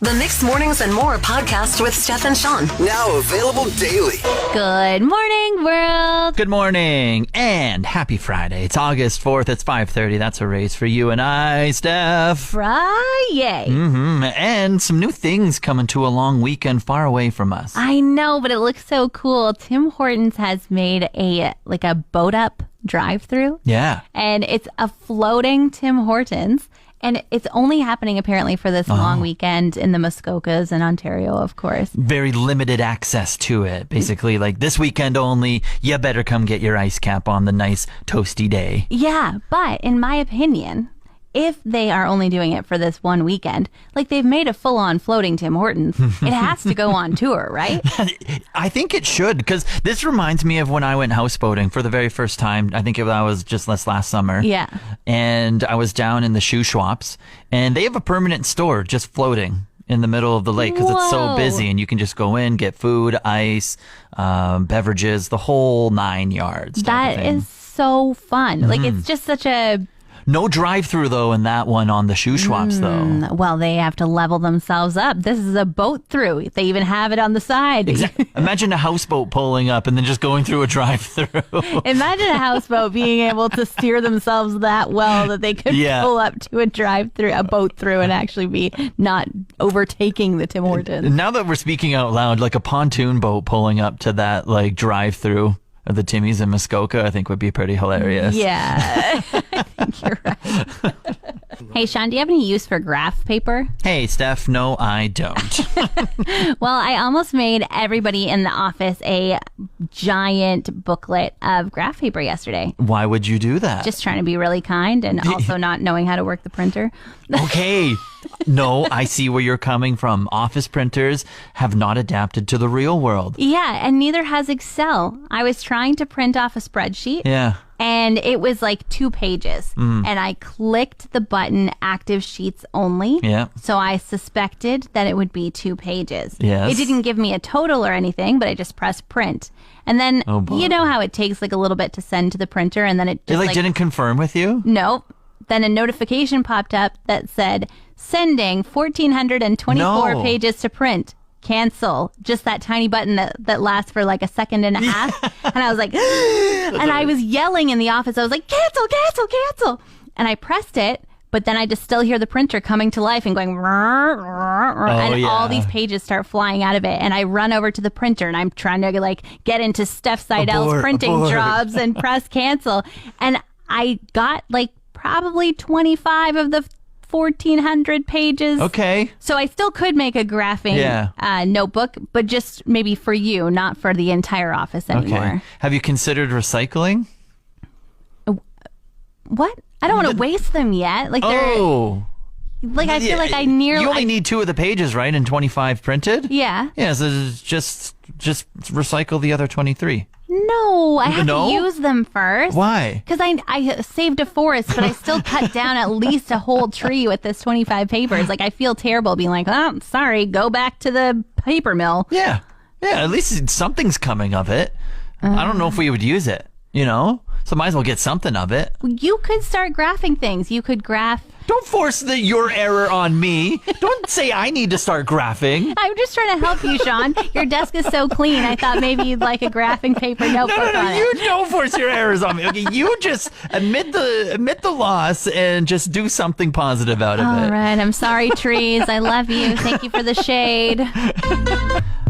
The Mixed Mornings and More podcast with Steph and Sean. Now available daily. Good morning, world. Good morning and happy Friday. It's August 4th. It's 5:30. That's a race for you and I, Steph. Friday. And some new things coming to a long weekend far away from us. I know, but it looks so cool. Tim Hortons has made a boat up drive-through. Yeah. And it's a floating Tim Hortons. And it's only happening apparently for this long weekend in the Muskokas in Ontario, of course. Very limited access to it. Basically, like this weekend only, you better come get your ice cap on the nice toasty day. Yeah, but in my opinion, if they are only doing it for this one weekend, like they've made a full-on floating Tim Hortons, it has to go on tour, right? I think it should, because this reminds me of when I went houseboating for the very first time. I think that was just last summer. Yeah. And I was down in the shoe shops, and they have a permanent store just floating in the middle of the lake because it's so busy, and you can just go in, get food, ice, beverages, the whole 9 yards. That is so fun. Like, it's just such a... No drive-through, though, in that one on the shoe swaps, though. Well, they have to level themselves up. This is a boat through. They even have it on the side. Exactly. Imagine a houseboat pulling up and then just going through a drive-through. Imagine a houseboat being able to steer themselves that well that they could pull up to a drive-through, a boat through, and actually be not overtaking the Tim Hortons. Now that we're speaking out loud, like a pontoon boat pulling up to that like drive-through of the Timmy's in Muskoka, I think would be pretty hilarious. Yeah, I think you're right. Hey, Sean, do you have any use for graph paper? Hey, Steph, no, I don't. Well, I almost made everybody in the office a giant booklet of graph paper yesterday. Why would you do that? Just trying to be really kind and also not knowing how to work the printer. Okay. No, I see where you're coming from. Office printers have not adapted to the real world. Yeah, and neither has Excel. I was trying to print off a spreadsheet. Yeah. And it was like 2 pages. And I clicked the button active sheets only. Yeah. So I suspected that it would be 2 pages. Yes. It didn't give me a total or anything, but I just pressed print. And then, you know how it takes like a little bit to send to the printer and then it just It didn't confirm with you? Nope. Then a notification popped up that said, sending 1,424 pages to print. Cancel. Just that tiny button that lasts for like a second and a half. And I was like, and I was yelling in the office. I was like, cancel, cancel, cancel. And I pressed it, but then I just still hear the printer coming to life and going, all these pages start flying out of it. And I run over to the printer and I'm trying to like get into Steph Seidel's printing jobs and press cancel. And I got like probably 25 of the 1,400 pages. Okay. So I still could make a graphing notebook, but just maybe for you, not for the entire office anymore. Okay. Have you considered recycling? What? I don't want to waste them yet. Like they're like I feel like I nearly. You only need 2 of the pages, right? And 25 printed. Yeah. Yeah. So just recycle the other 23. No, I have to use them first. Why? Because I saved a forest, but I still cut down at least a whole tree with this 25 papers. Like, I feel terrible being like, oh, sorry, go back to the paper mill. Yeah. Yeah, at least something's coming of it. I don't know if we would use it, you know? So might as well get something of it. You could start graphing things. You could graph. Don't force your error on me. Don't say I need to start graphing. I'm just trying to help you, Sean. Your desk is so clean. I thought maybe you'd like a graphing paper notebook on it. You don't force your errors on me. Okay, you just admit the loss and just do something positive out of it. All right. I'm sorry, trees. I love you. Thank you for the shade.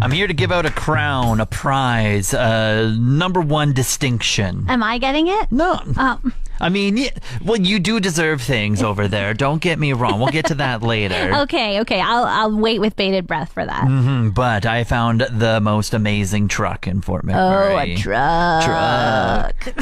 I'm here to give out a crown, a prize, number 1 distinction. Am I getting it? No. I mean, well, you do deserve things over there. Don't get me wrong. We'll get to that later. Okay. I'll wait with bated breath for that. But I found the most amazing truck in Fort Mac-E-est. Oh, a truck.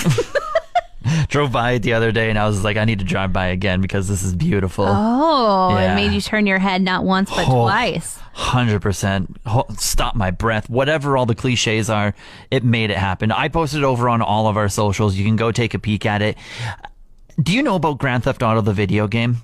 Drove by it the other day and I was like, I need to drive by again because this is beautiful. Oh, It made you turn your head not once but twice. 100%. Stop my breath. Whatever all the cliches are, it made it happen. I posted it over on all of our socials. You can go take a peek at it. Do you know about Grand Theft Auto, the video game?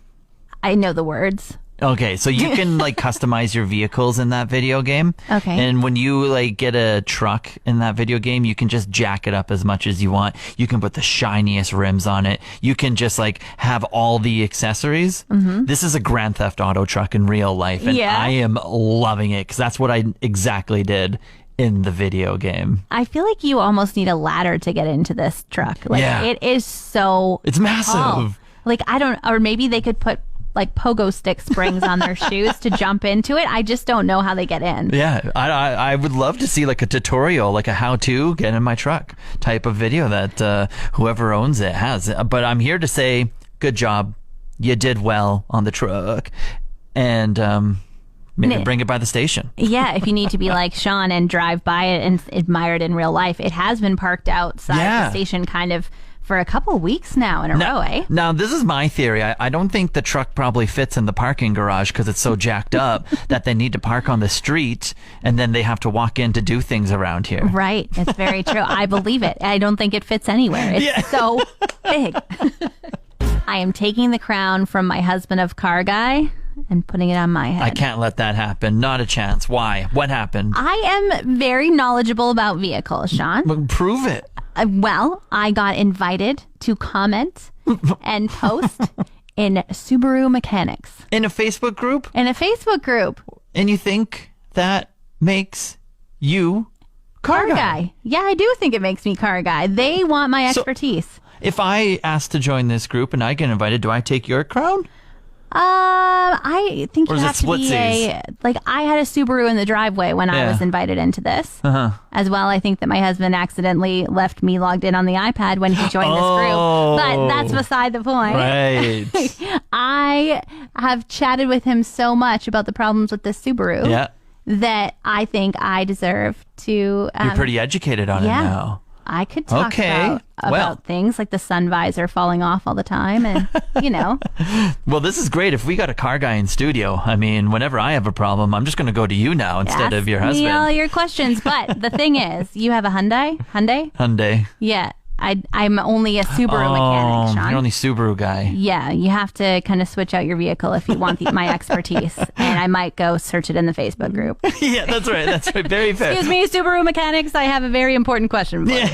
I know the words. Okay, so you can like customize your vehicles in that video game. Okay. And when you like get a truck in that video game, you can just jack it up as much as you want. You can put the shiniest rims on it. You can just like have all the accessories. This is a Grand Theft Auto truck in real life, and Yeah. I am loving it because that's what I exactly did in the video game. I feel like you almost need a ladder to get into this truck. Like, Yeah. it is so It's massive. tall. Like, I don't, or maybe they could put like pogo stick springs on their shoes to jump into it. I just don't know how they get in. Yeah, I would love to see like a tutorial, like a how-to get in my truck type of video that whoever owns it has. But I'm here to say, good job. You did well on the truck. And maybe bring it by the station. Yeah, if you need to be like Sean and drive by it and admire it in real life. It has been parked outside the station kind of for a couple weeks now in a row, eh? Now, this is my theory. I don't think the truck probably fits in the parking garage because it's so jacked up that they need to park on the street and then they have to walk in to do things around here. Right. It's very true. I believe it. I don't think it fits anywhere. It's so big. I am taking the crown from my husband of car guy and putting it on my head. I can't let that happen. Not a chance. Why? What happened? I am very knowledgeable about vehicles, Sean. Well, prove it. Well, I got invited to comment and post in Subaru Mechanics. In a Facebook group? In a Facebook group. And you think that makes you car guy? Yeah, I do think it makes me car guy. They want my expertise. If I ask to join this group and I get invited, do I take your crown? I think Or you is it have to be splitsies? like, I had a Subaru in the driveway when I was invited into this. As well, I think that my husband accidentally left me logged in on the iPad when he joined this group. But that's beside the point. Right. I have chatted with him so much about the problems with this Subaru Yeah. that I think I deserve to. You're pretty educated on it now. I could talk Okay. about Well. things like the sun visor falling off all the time and, you know. Well, this is great. If we got a car guy in studio, I mean, whenever I have a problem, I'm just going to go to you now instead of your ask me all husband. your questions. But the thing is, you have a Hyundai? Hyundai. Yeah. I'm only a Subaru mechanic, Sean. You're only Subaru guy. Yeah, you have to kind of switch out your vehicle if you want my expertise. And I might go search it in the Facebook group. Yeah, that's right. That's right. Very fair. Excuse me, Subaru mechanics. I have a very important question for you.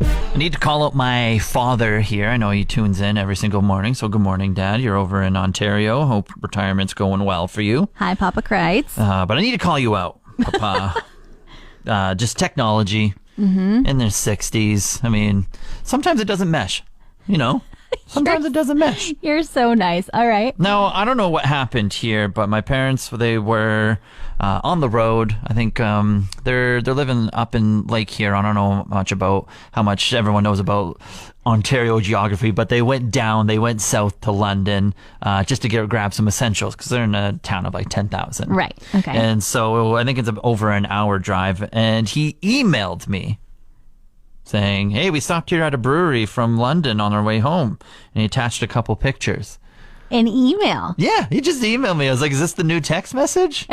I need to call out my father here. I know he tunes in every single morning. So good morning, Dad. You're over in Ontario. Hope retirement's going well for you. Hi, Papa Kreitz. But I need to call you out, Papa. Just technology in their 60s. I mean, sometimes it doesn't mesh, you know? Sometimes it doesn't mesh. You're so nice. All right. Now, I don't know what happened here, but my parents, they were on the road. I think they're living up in Lake here. I don't know much about how much everyone knows about Ontario geography, but they went south to London just to grab some essentials because they're in a town of like 10,000. Right. Okay. And so I think it's over an hour drive. And he emailed me saying, hey, we stopped here at a brewery from London on our way home. And he attached a couple pictures. An email. Yeah, he just emailed me. I was like, is this the new text message?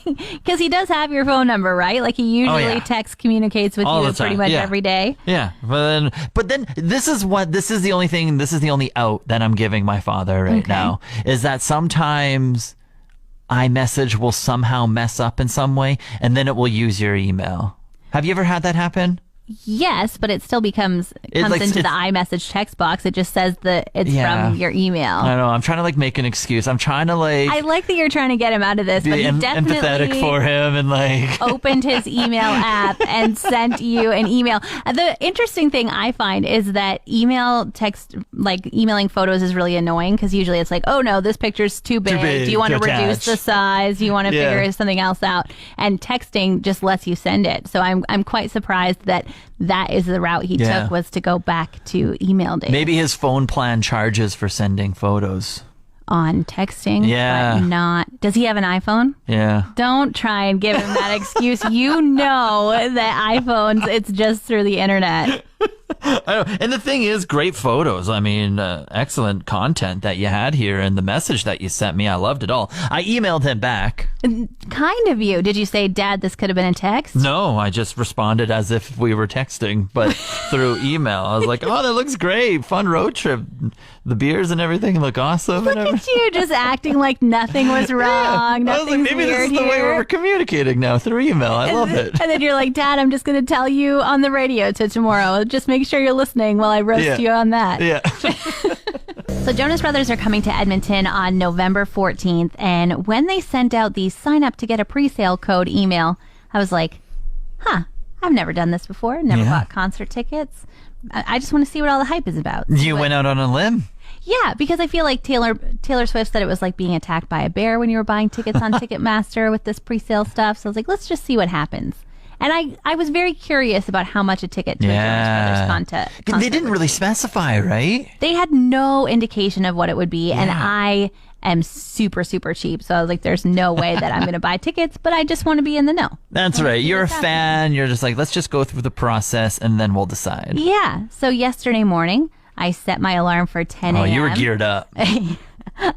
Because he does have your phone number, right? Like he usually communicates with All you the time. pretty much Yeah. every day. Yeah, but then this is the only out that I'm giving my father right now is that sometimes iMessage will somehow mess up in some way and then it will use your email. Have you ever had that happen? Yes, but it still comes into the iMessage text box. It just says that it's from your email. I know. I'm trying to make an excuse. I'm trying to I like that you're trying to get him out of this, but be he definitely empathetic for him and opened his email app and sent you an email. The interesting thing I find is that emailing photos is really annoying because usually it's like, oh no, this picture's too big. Do you want to reduce the size? Do you want to figure something else out? And texting just lets you send it. So I'm quite surprised that is the route he took, was to go back to email days. Maybe his phone plan charges for sending photos. On texting, but not. Does he have an iPhone? Yeah. Don't try and give him that excuse. You know that iPhones, it's just through the internet. I know. And the thing is, great photos. I mean, excellent content that you had here and the message that you sent me. I loved it all. I emailed him back Kind of you. Did you say, Dad, this could have been a text? No, I just responded as if we were texting, but through email. I was like, oh, that looks great. Fun road trip. The beers and everything look awesome. Look at you just acting like nothing was wrong. I was like, maybe this is the way we're communicating now, through email. I love it. And then you're like, Dad, I'm just going to tell you on the radio to tomorrow. Just make sure you're listening while I roast you on that. Yeah. So Jonas Brothers are coming to Edmonton on November 14th. And when they sent out the sign up to get a pre-sale code email, I was like, I've never done this before. Never bought concert tickets. I just want to see what all the hype is about. You went out on a limb. Yeah, because I feel like Taylor Swift said it was like being attacked by a bear when you were buying tickets on Ticketmaster with this pre-sale stuff. So I was like, let's just see what happens. And I was very curious about how much a ticket to a Jonas Brothers concert They didn't really specify, right? They had no indication of what it would be. And I am super, super cheap. So I was like, there's no way that I'm going to buy tickets, but I just want to be in the know. That's right. You're a fan. You're just like, let's just go through the process and then we'll decide. Yeah. So yesterday morning, I set my alarm for 10 a.m. Oh, you were geared up.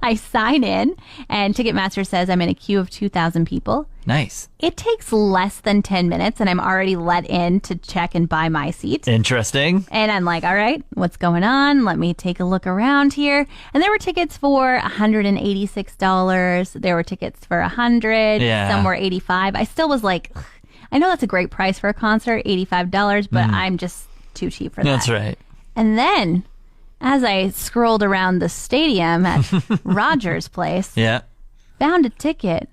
I sign in, and Ticketmaster says I'm in a queue of 2,000 people. Nice. It takes less than 10 minutes, and I'm already let in to check and buy my seat. Interesting. And I'm like, all right, what's going on? Let me take a look around here. And there were tickets for $186. There were tickets for $100. Yeah. Some were $85. I still was like, I know that's a great price for a concert, $85, but I'm just too cheap for that. That's right. And then, as I scrolled around the stadium at Rogers Place, found a ticket,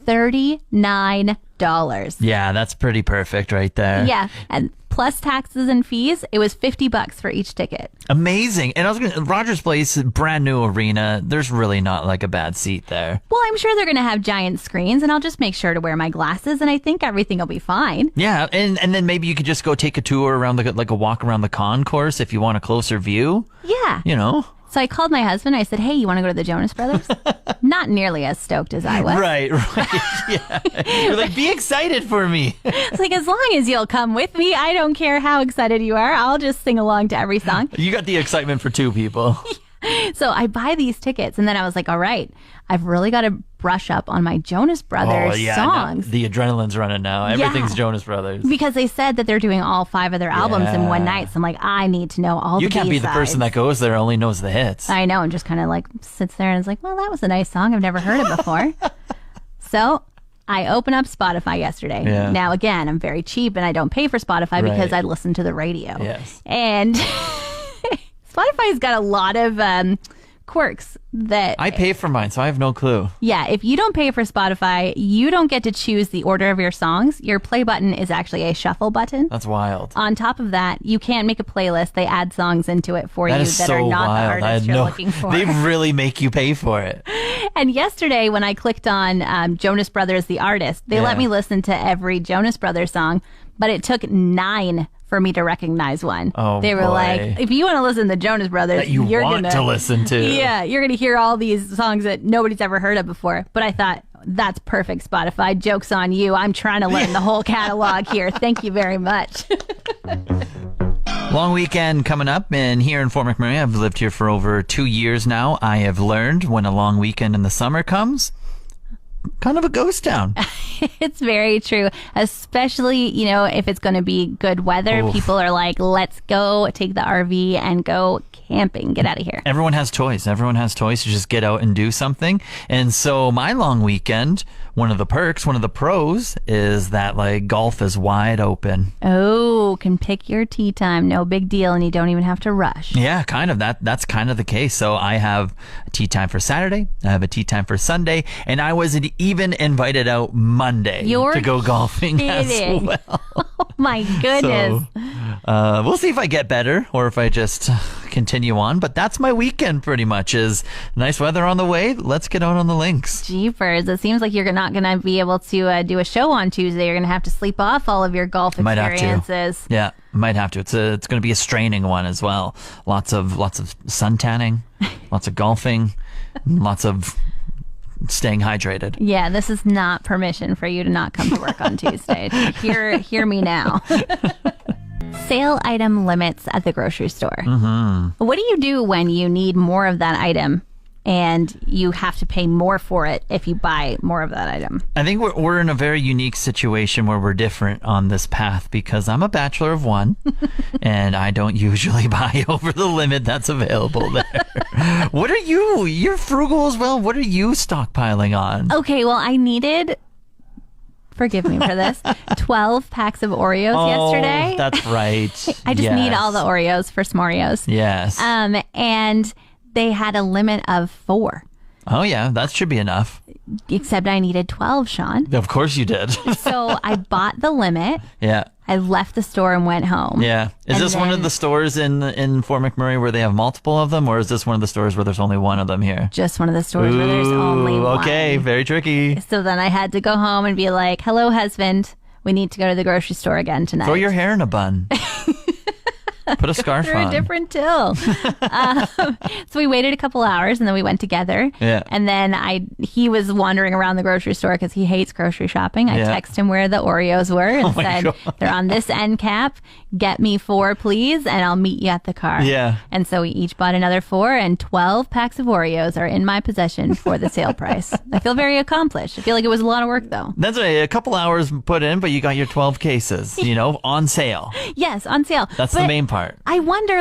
$39. Yeah, that's pretty perfect right there. Yeah, and plus taxes and fees, it was $50 for each ticket. Amazing. And I was going Rogers Place, brand new arena. There's really not like a bad seat there. Well, I'm sure they're going to have giant screens, and I'll just make sure to wear my glasses, and I think everything will be fine. Yeah, and then maybe you could just go take a tour around like a walk around the concourse if you want a closer view. Yeah. You know. So I called my husband. I said, hey, you want to go to the Jonas Brothers? Not nearly as stoked as I was. Right. Yeah. You're like, be excited for me. It's like, as long as you'll come with me, I don't care how excited you are. I'll just sing along to every song. You got the excitement for two people. So I buy these tickets, and then I was like, all right, I've really got to brush up on my Jonas Brothers songs. The adrenaline's running now. Everything's Jonas Brothers. Because they said that they're doing all 5 of their albums in one night. So I'm like, I need to know all the B-sides. You can't be the person that goes there only knows the hits. I know, and just kind of like sits there and is like, well, that was a nice song. I've never heard it before. So I open up Spotify yesterday. Yeah. Now, again, I'm very cheap, and I don't pay for Spotify because I listen to the radio. Yes. And Spotify's got a lot of quirks that I pay for mine, so I have no clue. Yeah, if you don't pay for Spotify, you don't get to choose the order of your songs. Your play button is actually a shuffle button. That's wild. On top of that, you can't make a playlist. They add songs into it for you that are not the artist you're looking for. They really make you pay for it. And yesterday, when I clicked on Jonas Brothers, the artist, they let me listen to every Jonas Brothers song, but it took 9 for me to recognize one. Oh, they were like, if you want to listen to Jonas Brothers, that you're going to listen to. Yeah, you're going to hear all these songs that nobody's ever heard of before. But I thought, that's perfect, Spotify. Joke's on you. I'm trying to learn the whole catalog here. Thank you very much. Long weekend coming up, and here in Fort Mac-E-est, I've lived here for over 2 years now. I have learned when a long weekend in the summer comes, kind of a ghost town. It's very true, especially, if it's going to be good weather. Oof. People are like, let's go take the RV and go camping. Get out of here. Everyone has choice to just get out and do something. And so my long weekend, one of the pros is that like golf is wide open. Oh, can pick your tee time. No big deal. And you don't even have to rush. Yeah, kind of. That's kind of the case. So I have a tee time for Saturday. I have a tee time for Sunday. And I was even invited out Monday to go golfing kidding. as well. Oh my goodness. So, we'll see if I get better or if I just continue on. But that's my weekend pretty much, is nice weather on the way. Let's get out on the links. Jeepers. It seems like you're not going to be able to do a show on Tuesday. You're going to have to sleep off all of your golf experiences. Might have to. Yeah, might have to. It's going to be a straining one as well. Lots of sun tanning, lots of golfing, lots of staying hydrated. Yeah, this is not permission for you to not come to work on Tuesday. Hear me now. Sale item limits at the grocery store. Mm-hmm. What do you do when you need more of that item and you have to pay more for it if you buy more of that item. I think we're in a very unique situation where we're different on this path because I'm a bachelor of one and I don't usually buy over the limit that's available there. What are you? You're frugal as well. What are you stockpiling on? Okay, well, I needed, forgive me for this, 12 packs of Oreos yesterday. That's right. I just need all the Oreos for s'moreos. Yes. And they had a limit of 4. Oh, yeah, that should be enough. Except I needed 12, Sean. Of course you did. So I bought the limit. Yeah. I left the store and went home. Yeah. Is this one of the stores in Fort McMurray where they have multiple of them, or is this one of the stores where there's only one of them here? Just one of the stores where there's only one. Okay, very tricky. So then I had to go home and be like, hello, husband. We need to go to the grocery store again tonight. Throw your hair in a bun. Put a scarf through on. a different till. So we waited a couple hours and then we went together. Yeah. And then he was wandering around the grocery store because he hates grocery shopping. I texted him where the Oreos were and said, they're on this end cap. Get me 4, please, and I'll meet you at the car. Yeah. And so we each bought another 4, and 12 packs of Oreos are in my possession for the sale price. I feel very accomplished. I feel like it was a lot of work, though. That's a couple hours put in, but you got your 12 cases, on sale. Yes, on sale. That's the main part. I wonder,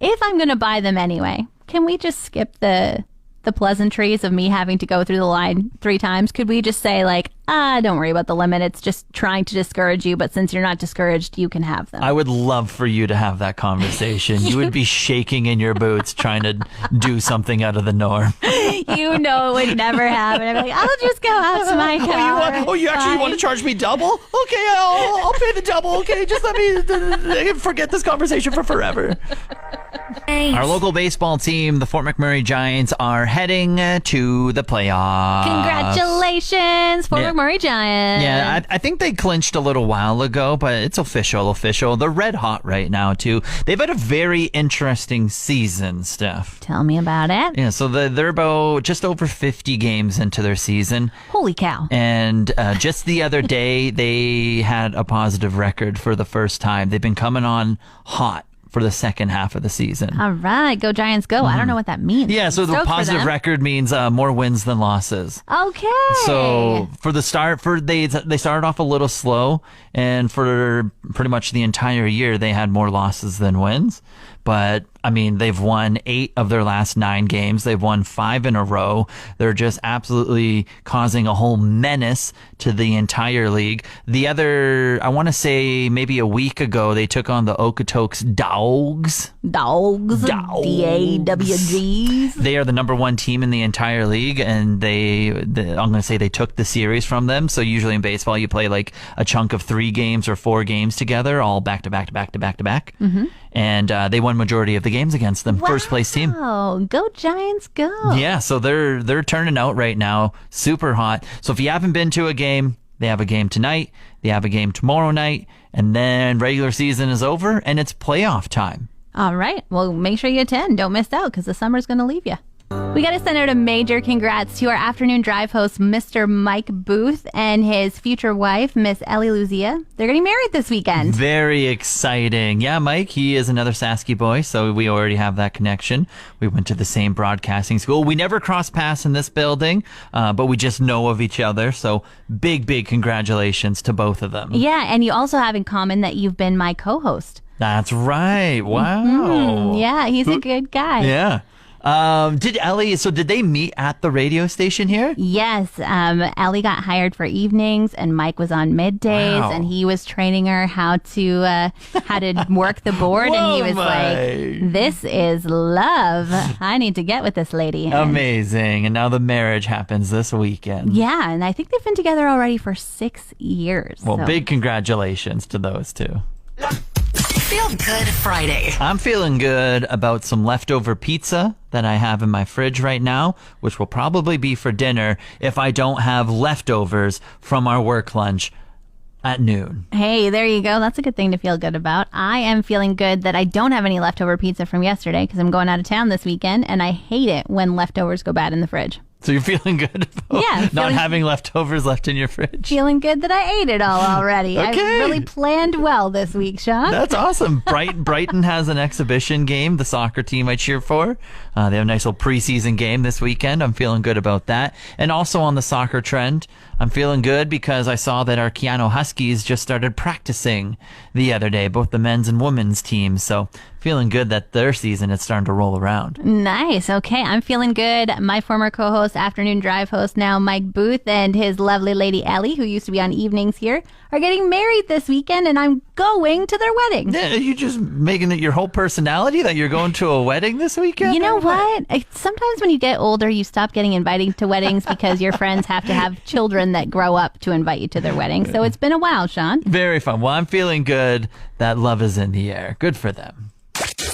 if I'm going to buy them anyway, can we just skip the pleasantries of me having to go through the line 3 times? Could we just say, don't worry about the limit. It's just trying to discourage you, but since you're not discouraged, you can have them. I would love for you to have that conversation. You would be shaking in your boots trying to do something out of the norm. It would never happen. I'd be like, I'll just go out to my car. You actually want to charge me double? Okay, I'll pay the double. Okay, just let me forget this conversation for forever. Our local baseball team, the Fort McMurray Giants, are heading to the playoffs. Congratulations, Fort McMurray Giants. Yeah, I think they clinched a little while ago, but it's official. They're red hot right now, too. They've had a very interesting season, Steph. Tell me about it. Yeah, so they're about just over 50 games into their season. Holy cow. And just the other day, they had a positive record for the first time. They've been coming on hot for the second half of the season. All right. Go Giants, go. I don't know what that means. Yeah, so the positive record means more wins than losses. Okay. So for the start, they started off a little slow, and for pretty much the entire year, they had more losses than wins. But, they've won 8 of their last 9 games. They've won 5 in a row. They're just absolutely causing a whole menace to the entire league. The other, I want to say maybe a week ago, they took on the Okotoks Dogs. Dogs. D-A-W-Gs. They are the number 1 team in the entire league, and I'm going to say they took the series from them. So usually in baseball, you play a chunk of 3 games or 4 games together, all back to back to back to back to back. Mm-hmm. And they won majority of the games against them. Wow. First place team. Go Giants, go. Yeah, so they're turning out right now. Super hot. So if you haven't been to a game, they have a game tonight. They have a game tomorrow night. And then regular season is over and it's playoff time. All right. Well, make sure you attend. Don't miss out because the summer's going to leave you. We got to send out a major congrats to our afternoon drive host, Mr. Mike Booth, and his future wife, Miss Ellie Luzia. They're getting married this weekend. Very exciting. Yeah, Mike, he is another Sasky boy, so we already have that connection. We went to the same broadcasting school. We never crossed paths in this building, but we just know of each other. So big congratulations to both of them. Yeah, and you also have in common that you've been my co-host. That's right. Wow. Mm-hmm. Yeah, he's a good guy. Yeah. Did they meet at the radio station here? Yes. Ellie got hired for evenings and Mike was on middays. Wow. And he was training her how to work the board. And he was like, this is love. I need to get with this lady. Amazing. And now the marriage happens this weekend. Yeah. And I think they've been together already for 6 years. Well, big congratulations to those two. Feel Good Friday. I'm feeling good about some leftover pizza that I have in my fridge right now, which will probably be for dinner if I don't have leftovers from our work lunch at noon. Hey, there you go. That's a good thing to feel good about. I am feeling good that I don't have any leftover pizza from yesterday because I'm going out of town this weekend, and I hate it when leftovers go bad in the fridge. So you're feeling good about not feeling- having leftovers left in your fridge? Feeling good that I ate it all already. Okay. I really planned well this week, Sean. That's awesome. Brighton has an exhibition game, the soccer team I cheer for. They have a nice little preseason game this weekend. I'm feeling good about that. And also on the soccer trend, I'm feeling good because I saw that our Keanu Huskies just started practicing the other day, both the men's and women's teams. So feeling good that their season is starting to roll around. Nice. Okay. I'm feeling good. My former co-host, Afternoon Drive host now, Mike Booth, and his lovely lady Ellie, who used to be on evenings here, are getting married this weekend, and I'm going to their wedding. Yeah, are you just making it your whole personality that you're going to a wedding this weekend? You know what? Sometimes when you get older, you stop getting invited to weddings because your friends have to have children that grow up to invite you to their wedding. So it's been a while, Sean. Very fun. Well, I'm feeling good that love is in the air. Good for them.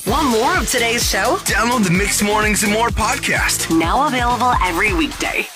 Want more of today's show? Download the Mixed Mornings and More podcast. Now available every weekday.